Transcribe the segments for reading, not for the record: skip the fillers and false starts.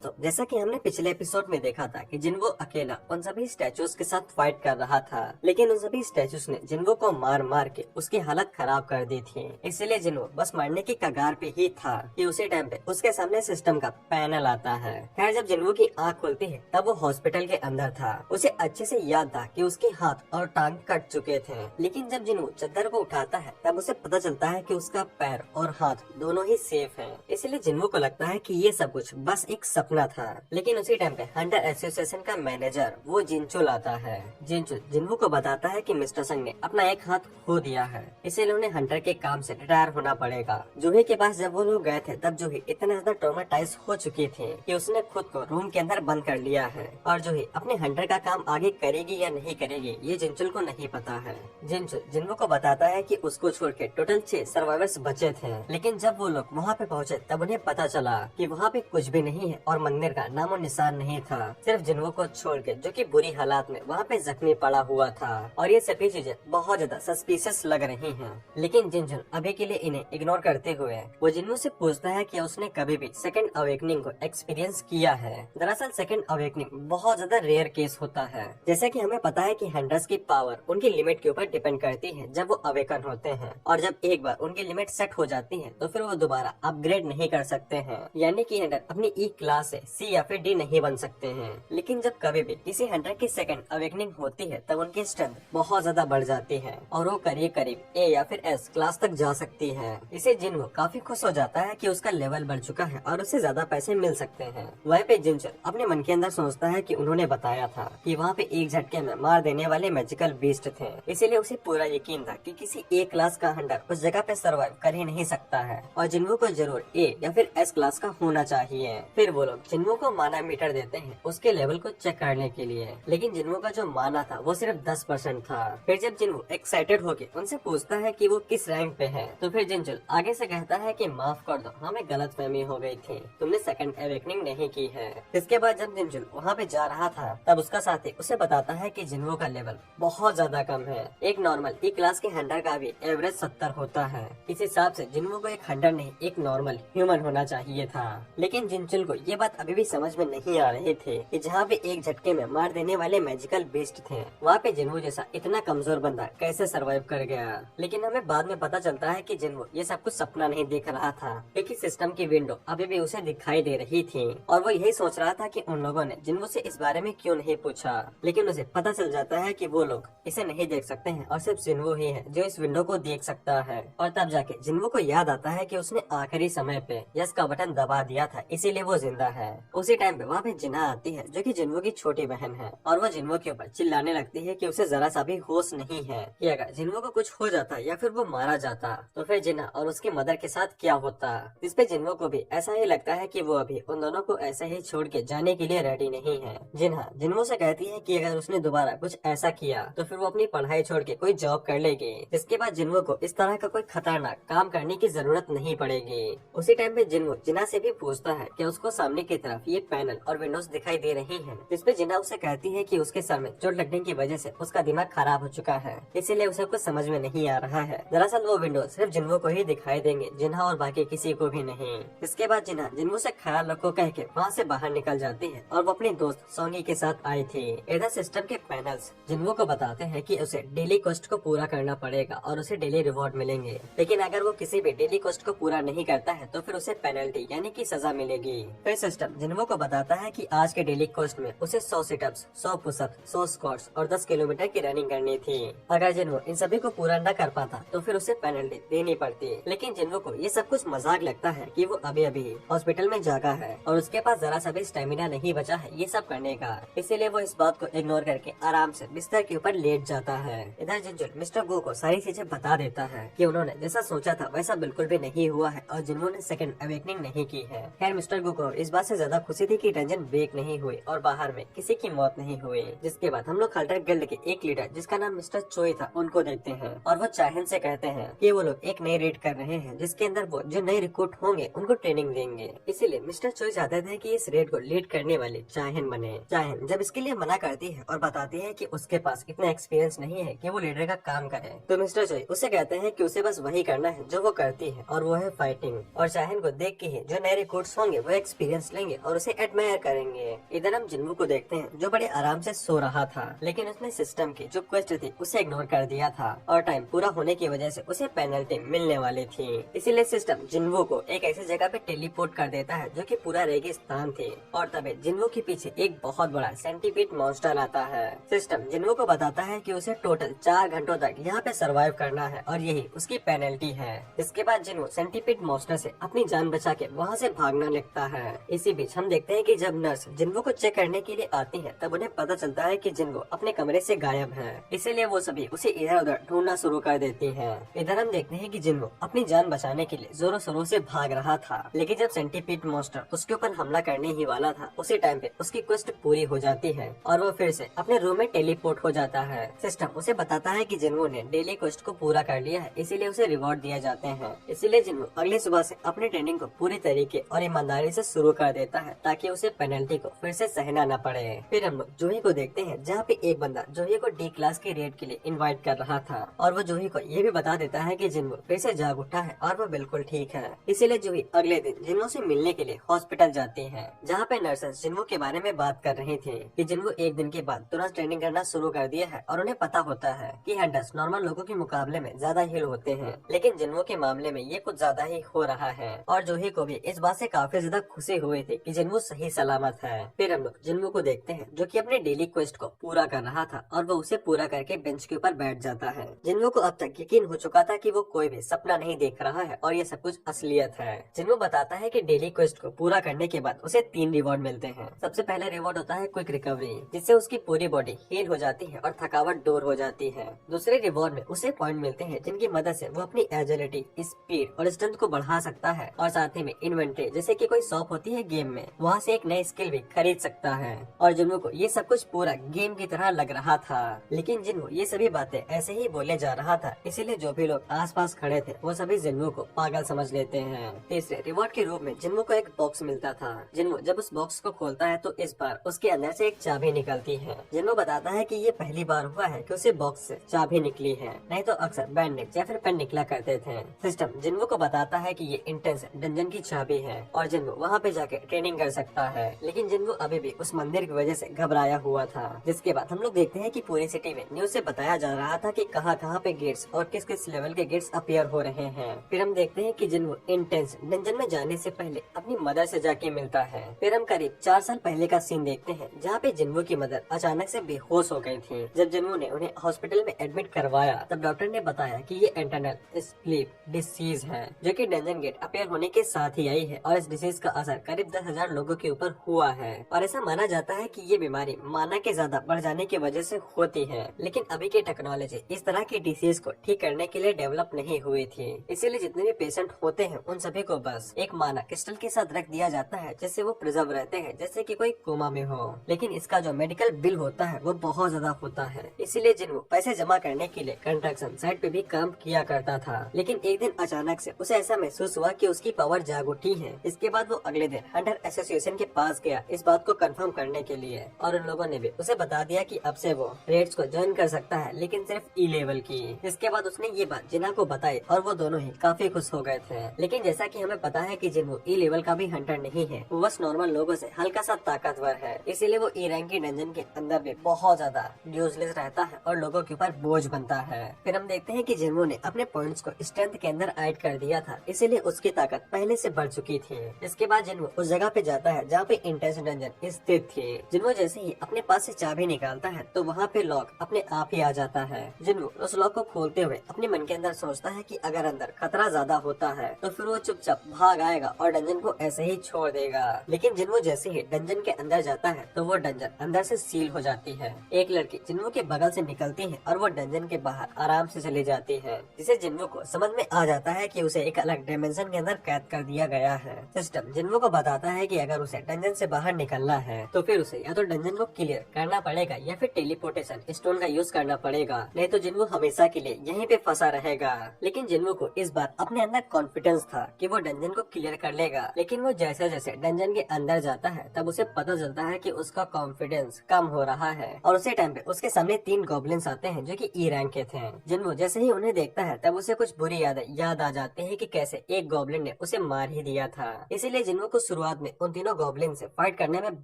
दोस्तों, जैसा कि हमने पिछले एपिसोड में देखा था कि जिन्वो अकेला उन सभी स्टैचूज के साथ फाइट कर रहा था, लेकिन उन सभी स्टैचूज ने जिन्वो को मार मार के उसकी हालत खराब कर दी थी। इसलिए जिन्वो बस मरने की कगार पे ही था कि उसी टाइम पे उसके सामने सिस्टम का पैनल आता है। खैर, जब जिन्वो की आँख खुलती है तब वो हॉस्पिटल के अंदर था। उसे अच्छे से याद था कि उसके हाथ और टांग कट चुके थे, लेकिन जब जिन्वो चद्दर को उठाता है तब उसे पता चलता है कि उसका पैर और हाथ दोनों ही सेफ हैं। इसलिए जिन्वो को लगता है कि ये सब कुछ बस एक सपना था। लेकिन उसी टाइम पे हंटर एसोसिएशन का मैनेजर वो जिनचुल आता है। जिनचुल जिन्वो को बताता है कि मिस्टर संग ने अपना एक हाथ खो दिया है, इसलिए उन्हें हंटर के काम से रिटायर होना पड़ेगा। जूही के पास जब वो लोग गए थे तब जूही इतना ज्यादा ट्रॉमेटाइज हो चुकी थी कि उसने खुद को रूम के अंदर बंद कर लिया है। और जूही अपने हंटर का काम आगे करेगी या नहीं करेगी ये जिनचुल को नहीं पता है। जिनचुल जिन्वो को बताता है कि उसको छोड़ के टोटल 6 सर्वाइवर्स बचे थे, लेकिन जब वो लोग वहाँ पे पहुँचे तब उन्हें पता चला कि वहाँ पे कुछ भी नहीं है और मंदिर का नामो निशान नहीं था, सिर्फ जिन्वो को छोड़ के, जो कि बुरी हालात में वहाँ पे जख्मी पड़ा हुआ था। और ये सभी चीजें बहुत ज्यादा सस्पिशियस लग रही हैं। लेकिन जिनचुल अभी के लिए इन्हें इग्नोर करते हुए वो जिन्वो से पूछता है कि उसने कभी भी सेकंड अवेकनिंग को एक्सपीरियंस किया है। दरअसल सेकंड अवेकनिंग बहुत ज्यादा रेयर केस होता है। जैसे कि हमें पता है कि हंटर्स की पावर उनकी लिमिट के ऊपर डिपेंड करती है जब वो अवेकन होते हैं, और जब एक बार उनकी लिमिट सेट हो जाती है तो फिर वो दोबारा अपग्रेड नहीं कर सकते हैं। यानी कि हंटर अपनी ई क्लास से सी या फिर डी नहीं बन सकते हैं। लेकिन जब कभी भी किसी हंटर की सेकंड अवेकनिंग होती है तब उनकी स्ट्रेंथ बहुत ज्यादा बढ़ जाती है और वो करीब करीब ए या फिर एस क्लास तक जा सकती है। इसे जिन्वो काफी खुश हो जाता है कि उसका लेवल बढ़ चुका है और उसे ज्यादा पैसे मिल सकते हैं। वहीं पे जिनचुल अपने मन के अंदर सोचता है कि उन्होंने बताया था कि वहाँ पे एक झटके में मार देने वाले मैजिकल बीस्ट थे, इसीलिए उसे पूरा यकीन था कि किसी ए क्लास का हंटर उस जगह पे सर्वाइव कर ही नहीं सकता है और जिन्वो को जरूर ए या फिर एस क्लास का होना चाहिए। फिर वो लोग जिन्वो को माना मीटर देते हैं उसके लेवल को चेक करने के लिए, लेकिन जिन्वो का जो माना था वो सिर्फ 10% था। फिर जब जिन्वो एक्साइटेड होके उनसे पूछता है कि वो किस रैंक पे है, तो फिर जिनचुल आगे से कहता है कि माफ कर दो, हमें गलतफहमी हो गई थी, तुमने सेकंड अवेकनिंग नहीं की है। इसके बाद जब जिनचुल वहाँ पे जा रहा था तब उसका साथी उसे बताता है कि जिन्वो का लेवल बहुत ज्यादा कम है। एक नॉर्मल ई क्लास के हंटर का भी एवरेज 70 होता है। इस हिसाब से जिन्वो को एक हंटर नहीं एक नॉर्मल ह्यूमन होना चाहिए था। लेकिन जिनचुल को ये बात अभी भी समझ में नहीं आ रहे थे कि जहाँ पे एक झटके में मार देने वाले मैजिकल बीस्ट थे, वहाँ पे जिन्वो जैसा इतना कमजोर बंदा कैसे सरवाइव कर गया। लेकिन हमें बाद में पता चलता है कि जिन्वो ये सब कुछ सपना नहीं देख रहा था, क्योंकि सिस्टम की विंडो अभी भी उसे दिखाई दे रही थी और वो यही सोच रहा था कि उन लोगों ने जिन्वो से इस बारे में क्यों नहीं पूछा। लेकिन उसे पता चल जाता है कि वो लोग इसे नहीं देख सकते हैं और सिर्फ जिन्वो ही है जो इस विंडो को देख सकता है। और तब जाके जिन्वो को याद आता है कि उसने आखिरी समय पे यस का बटन दबा दिया था, इसीलिए वो जिंदा है। उसी टाइम पे वहाँ पे जिना आती है जो कि जिन्वो की छोटी बहन है और वो जिन्वो के ऊपर चिल्लाने लगती है कि उसे जरा सा भी होश नहीं है कि अगर जिन्वो को कुछ हो जाता या फिर वो मारा जाता तो फिर जिना और उसकी मदर के साथ क्या होता। इस पे जिन्वो को भी ऐसा ही लगता है कि वो अभी उन दोनों को ऐसे ही छोड़ के जाने के लिए रेडी नहीं है। जिन्हा जिन्वो से कहती है कि अगर उसने दोबारा कुछ ऐसा किया तो फिर वो अपनी पढ़ाई छोड़ के कोई जॉब कर लेगी, जिसके बाद जिन्वो को इस तरह का कोई खतरनाक काम करने की जरूरत नहीं पड़ेगी। उसी टाइम पे जिन्वो जिना से भी पूछता है कि उसको सामने की तरफ ये पैनल और विंडोज दिखाई दे रही हैं, जिसपे जिना उसे कहती है कि उसके सर में चोट लगने की वजह से उसका दिमाग खराब हो चुका है, इसीलिए उसे कुछ समझ में नहीं आ रहा है। दरअसल वो विंडोज सिर्फ जिन्वो को ही दिखाई देंगे, जिन्हा और बाकी किसी को भी नहीं। इसके बाद जिन्हा जिन्वो से ख्याल रखो कह के वहाँ से बाहर निकल जाती है और वो अपनी दोस्त सोंगी के साथ आई थी। इधर सिस्टम के पैनल्स जिन्वो को बताते हैं कि उसे डेली कॉस्ट को पूरा करना पड़ेगा और उसे डेली रिवॉर्ड मिलेंगे, लेकिन अगर वो किसी भी डेली कॉस्ट को पूरा नहीं करता है तो फिर उसे पेनल्टी यानी कि सजा मिलेगी। फिर सिस्टम जिन्वो को बताता है कि आज के डेली कॉस्ट में उसे 100 सिटअप्स, 100 पुशअप, 100 स्क्वाट्स और 10 किलोमीटर की रनिंग करनी थी। अगर जिन्वो इन सभी को पूरा न कर पाता तो फिर उसे पेनल्टी देनी पड़ती। लेकिन जिन्वो को ये सब कुछ मजाक लगता है कि वो अभी अभी हॉस्पिटल में जागा है और उसके पास जरा सा भी स्टेमिना नहीं बचा है ये सब करने का, इसीलिए वो इस बात को इग्नोर करके आराम से बिस्तर के ऊपर लेट जाता है। इधर जिनचुल मिस्टर गो को सारी चीजें बता देता है कि उन्होंने जैसा सोचा था वैसा बिल्कुल भी नहीं हुआ है और जिन्वो ने सेकंड अवेकनिंग नहीं की है। खैर, मिस्टर गो को इस बात से ज्यादा खुशी थी कि रंजन ब्रेक नहीं हुई और बाहर में किसी की मौत नहीं हुई। जिसके बाद हम लोग हल्टर गिल्ड के एक लीडर जिसका नाम मिस्टर चोई था उनको देखते हैं और वो चाहन से कहते हैं कि वो लोग एक नई रेड कर रहे हैं जिसके अंदर वो जो नए रिक्रूट होंगे उनको ट्रेनिंग देंगे। इसीलिए मिस्टर चोई चाहते थे कि इस रेड को लीड करने वाले चाहन बने। चाहन जब इसके लिए मना करती है और बताती है कि उसके पास इतना एक्सपीरियंस नहीं है कि वो लीडर का काम करे, तो मिस्टर चोई उसे कहते हैं कि उसे बस वही करना है जो वो करती है और वो है फाइटिंग। और चाहन को देख के ही जो नए रिक्रूट्स होंगे वो एक्सपीरियंस लेंगे और उसे एडमायर करेंगे। इधर हम जिन्वो को देखते हैं जो बड़े आराम से सो रहा था, लेकिन उसने सिस्टम की जो क्वेस्ट थी उसे इग्नोर कर दिया था और टाइम पूरा होने की वजह से उसे पेनल्टी मिलने वाली थी। इसीलिए सिस्टम जिन्वो को एक ऐसी जगह पे टेलीपोर्ट कर देता है जो कि पूरा रेगिस्तान थी और तभी जिन्वो के पीछे एक बहुत बड़ा सेंटीपीड मॉन्स्टर आता है। सिस्टम जिन्वो को बताता है कि उसे टोटल 4 घंटों तक यहाँ पे सरवाइव करना है और यही उसकी पेनल्टी है। इसके बाद जिन्वो सेंटीपीड मॉन्स्टर से अपनी जान बचा के वहाँ से भागना लगता है। इसी बीच हम देखते हैं कि जब नर्स जिन्वो को चेक करने के लिए आती है तब उन्हें पता चलता है कि जिन्वो अपने कमरे से गायब है। इसीलिए वो सभी उसे इधर उधर ढूंढना शुरू कर देती है। इधर हम देखते हैं कि जिन्वो अपनी जान बचाने के लिए जोरों शोरों से भाग रहा था, लेकिन जब सेंटीपीड मॉन्स्टर उसके ऊपर हमला करने ही वाला था उसी टाइम पे उसकी क्वेस्ट पूरी हो जाती है और वो फिर से अपने रूम में टेलीपोर्ट हो जाता है। सिस्टम उसे बताता है कि जिन्वो ने डेली क्वेस्ट को पूरा कर लिया है, इसीलिए उसे रिवॉर्ड दिया जाते हैं। इसीलिए जिन्वो अगली सुबह से अपनी ट्रेनिंग को पूरी तरीके और ईमानदारी से शुरू कर देता है ताकि उसे पेनल्टी को फिर से सहना न पड़े। फिर हम लोग जूही को देखते हैं जहाँ पे एक बंदा जूही को डी क्लास के रेड के लिए इनवाइट कर रहा था और वो जूही को ये भी बता देता है कि जिन्वो फिर से जाग उठा है और वो बिल्कुल ठीक है। इसीलिए जूही अगले दिन जिन्वो से मिलने के लिए हॉस्पिटल जाती है, जहाँ पे नर्सेस जिन्वो के बारे में बात कर रही थी कि जिन्वो एक दिन के बाद तुरंत ट्रेनिंग करना शुरू कर दिया है और उन्हें पता होता है कि हंटर्स नॉर्मल लोगों के मुकाबले में ज्यादा हील होते हैं, लेकिन जिन्वो के मामले में ये कुछ ज्यादा ही हो रहा है और जूही को भी इस बात से काफी ज्यादा खुशी हुई थी कि जिन्वो सही सलामत है। फिर हम लोग जिन्वो को देखते हैं जो कि अपने डेली क्वेस्ट को पूरा कर रहा था और वो उसे पूरा करके बेंच के ऊपर बैठ जाता है। जिन्वो को अब तक यकीन हो चुका था कि वो कोई भी सपना नहीं देख रहा है और ये सब कुछ असलियत है। जिन्वो बताता है कि डेली क्वेस्ट को पूरा करने के बाद उसे 3 रिवॉर्ड मिलते हैं। सबसे पहला रिवॉर्ड होता है क्विक रिकवरी, जिससे उसकी पूरी बॉडी हील हो जाती है और थकावट दूर हो जाती है। दूसरे रिवॉर्ड में उसे पॉइंट मिलते हैं जिनकी मदद से वो अपनी एजिलिटी, स्पीड और स्ट्रेंथ को बढ़ा सकता है और साथ ही में इन्वेंट्री जैसे कि कोई शॉप होती है गेम में, वहाँ से एक नई स्किल भी खरीद सकता है। और जिन्वो को ये सब कुछ पूरा गेम की तरह लग रहा था, लेकिन जिन्वो ये सभी बातें ऐसे ही बोले जा रहा था, इसीलिए जो भी लोग आसपास खड़े थे वो सभी जिन्वो को पागल समझ लेते हैं। तीसरे रिवॉर्ड के रूप में जिन्वो को एक बॉक्स मिलता था। जिन्वो जब उस बॉक्स को खोलता है तो इस बार उसके अंदर से एक चाबी निकलती है। जिन्वो बताता है कि ये पहली बार हुआ है कि उसे बॉक्स से चाबी निकली है, नहीं तो अक्सर बैंडेज या फिर पेन निकला करते थे। सिस्टम जिन्वो को बताता है कि ये इंटेंस डंजन की चाबी है और जिन्वो वहाँ पे जाके ट्रेनिंग कर सकता है, लेकिन जिन्वो अभी भी उस मंदिर की वजह से घबराया हुआ था। जिसके बाद हम लोग देखते हैं कि पूरी सिटी में न्यूज से बताया जा रहा था कि कहाँ पे गेट्स और किस किस लेवल के गेट्स अपीयर हो रहे हैं। फिर हम देखते हैं कि जिन्वो इंटेंस डंजन में जाने से पहले अपनी मदर से जाके मिलता है। फिर हम करीब 4 साल पहले का सीन देखते हैं जहाँ पे जिन्वो की मदर अचानक से बेहोश हो गई थी। जब जिन्वो ने उन्हें हॉस्पिटल में एडमिट करवाया तब डॉक्टर ने बताया कि ये इंटरनल स्लीप डिसीज है जो कि डंजन गेट अपीयर होने के साथ ही आई है और इस डिसीज का असर करीब 10,000 लोगों के ऊपर हुआ है और ऐसा माना जाता है कि ये बीमारी माना के ज्यादा बढ़ जाने की वजह से होती है, लेकिन अभी की टेक्नोलॉजी इस तरह की डिसीज को ठीक करने के लिए डेवलप नहीं हुई थी। इसीलिए जितने भी पेशेंट होते हैं उन सभी को बस एक माना क्रिस्टल के साथ रख दिया जाता है जिससे वो प्रिजर्व रहते हैं जैसे कि कोई कोमा में हो, लेकिन इसका जो मेडिकल बिल होता है वो बहुत ज्यादा होता है। इसीलिए जिन्वो पैसे जमा करने के लिए कंस्ट्रक्शन साइट पे भी काम किया करता था, लेकिन एक दिन अचानक से उसे ऐसा महसूस हुआ कि उसकी पावर जाग उठी है। इसके बाद वो अगले दिन हंटर एसोसिएशन के पास गया इस बात को कंफर्म करने के लिए और उन लोगों ने भी उसे बता दिया कि अब से वो रेड्स को ज्वाइन कर सकता है, लेकिन सिर्फ ई लेवल की। इसके बाद उसने ये बात जिना को बताई और वो दोनों ही काफी खुश हो गए थे, लेकिन जैसा कि हमें पता है कि जिन्वो ई लेवल का भी हंटर नहीं है, वो बस नॉर्मल लोगों से हल्का सा ताकतवर है। इसीलिए वो ई रैंक की डंजन के अंदर भी बहुत ज्यादा यूजलेस रहता है और लोगों के ऊपर बोझ बनता है। फिर हम देखते हैं कि जिन्वो ने अपने पॉइंट्स को स्ट्रेंथ के अंदर ऐड कर दिया था, इसीलिए उसकी ताकत पहले से बढ़ चुकी थी। इसके बाद जिन्वो उस जगह पे जाता है जहाँ पे इंटेंस डंजन स्थित थी। जिन्वो जैसे ही अपने पास से चाबी निकालता है तो वहाँ पे लॉक अपने आप ही आ जाता है। जिन्वो उस लॉक को खोलते हुए अपने मन के अंदर सोचता है कि अगर अंदर खतरा ज्यादा होता है तो फिर वो चुपचाप भाग आएगा और डंजन को ऐसे ही छोड़ देगा, लेकिन जिन्वो जैसे ही डंजन के अंदर जाता है तो वो डंजन अंदर से सील हो जाती है। एक लड़की जिन्वो के बगल से निकलती है और वो डंजन के बाहर आराम से चली जाती है, जिसे जिन्वो को समझ में आ जाता है कि उसे एक अलग डायमेंशन के अंदर कैद कर दिया गया है। सिस्टम जिन्वो को बताता है कि अगर उसे डंजन से बाहर निकलना है तो फिर उसे या तो डंजन को क्लियर करना पड़ेगा या फिर टेलीपोर्टेशन स्टोन का यूज करना पड़ेगा, नहीं तो जिन्वो हमेशा के लिए यहीं पे फंसा रहेगा। लेकिन जिन्वो को इस बार अपने अंदर कॉन्फिडेंस था कि वो डंजन को क्लियर कर लेगा, लेकिन वो जैसे जैसे डंजन के अंदर जाता है तब उसे पता चलता है कि उसका कॉन्फिडेंस कम हो रहा है और उसी टाइम पे उसके सामने 3 गॉब्लिन्स आते हैं जो कि ई रैंक के थे। जिन्वो जैसे ही उन्हें देखता है तब उसे कुछ बुरी याद आ जाती है कि कैसे एक गॉब्लिन ने उसे मार ही दिया था। इसीलिए जिन्वो को शुरुआत शुरुआत में उन तीनों गॉब्लिन से फाइट करने में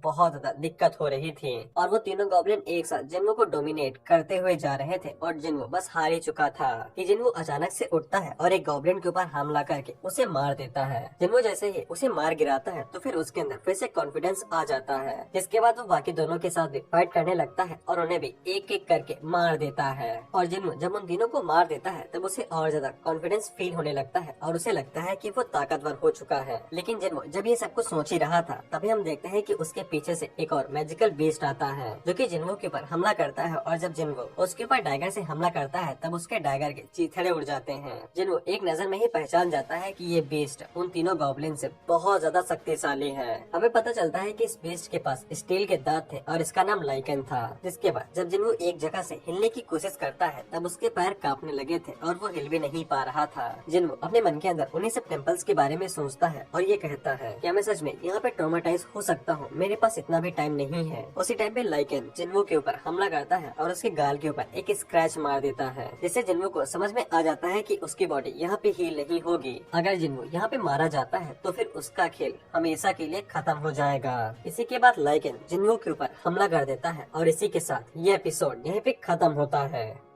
बहुत ज्यादा दिक्कत हो रही थी और वो तीनों गॉब्लिन एक साथ जिन्वो को डोमिनेट करते हुए जा रहे थे और जिन्वो बस हार ही चुका था कि जिन्वो अचानक से उठता है और एक गॉब्लिन के ऊपर हमला करके उसे मार देता है। जिन्वो जैसे ही उसे मार गिराता है तो फिर उसके अंदर फिर से कॉन्फिडेंस आ जाता है, जिसके बाद वो बाकी दोनों के साथ भी फाइट करने लगता है और उन्हें भी एक एक करके मार देता है। और जिन्वो जब उन तीनों को मार देता है तब उसे और ज्यादा कॉन्फिडेंस फील होने लगता है और उसे लगता है कि वो ताकतवर हो चुका है। लेकिन जिन्वो जब ये सब कुछ सोच ही रहा था तभी हम देखते हैं कि उसके पीछे से एक और मैजिकल बीस्ट आता है जो कि जिन्वो के ऊपर हमला करता है और जब जिन्वो उसके ऊपर डैगर से हमला करता है तब उसके डैगर के चीथड़े उड़ जाते हैं। जिन्वो एक नजर में ही पहचान जाता है कि ये बीस्ट उन तीनों गॉब्लिन से बहुत ज्यादा शक्तिशाली है। हमें पता चलता है कि इस बीस्ट के पास स्टील के दांत थे और इसका नाम लाइकन था। जिसके बाद जब जिन्वो एक जगह से हिलने की कोशिश करता है तब उसके पैर कांपने लगे थे और वो हिल भी नहीं पा रहा था। जिन्वो अपने मन के अंदर उन्हीं सब टेम्पल्स के बारे में सोचता है और ये कहता है कि मैं सच में यहाँ पे ट्रॉमेटाइज हो सकता हूँ, मेरे पास इतना भी टाइम नहीं है। उसी टाइम पे लाइकन जिन्वो के ऊपर हमला करता है और उसके गाल के ऊपर एक स्क्रैच मार देता है, जिससे जिन्वो को समझ में आ जाता है कि उसकी बॉडी यहाँ पे हील नहीं होगी। अगर जिन्वो यहाँ पे मारा जाता है तो फिर उसका खेल हमेशा के लिए खत्म हो जाएगा। इसी के बाद लाइकन जिन्वो के ऊपर हमला कर देता है और इसी के साथ ये एपिसोड यहीं पे खत्म होता है।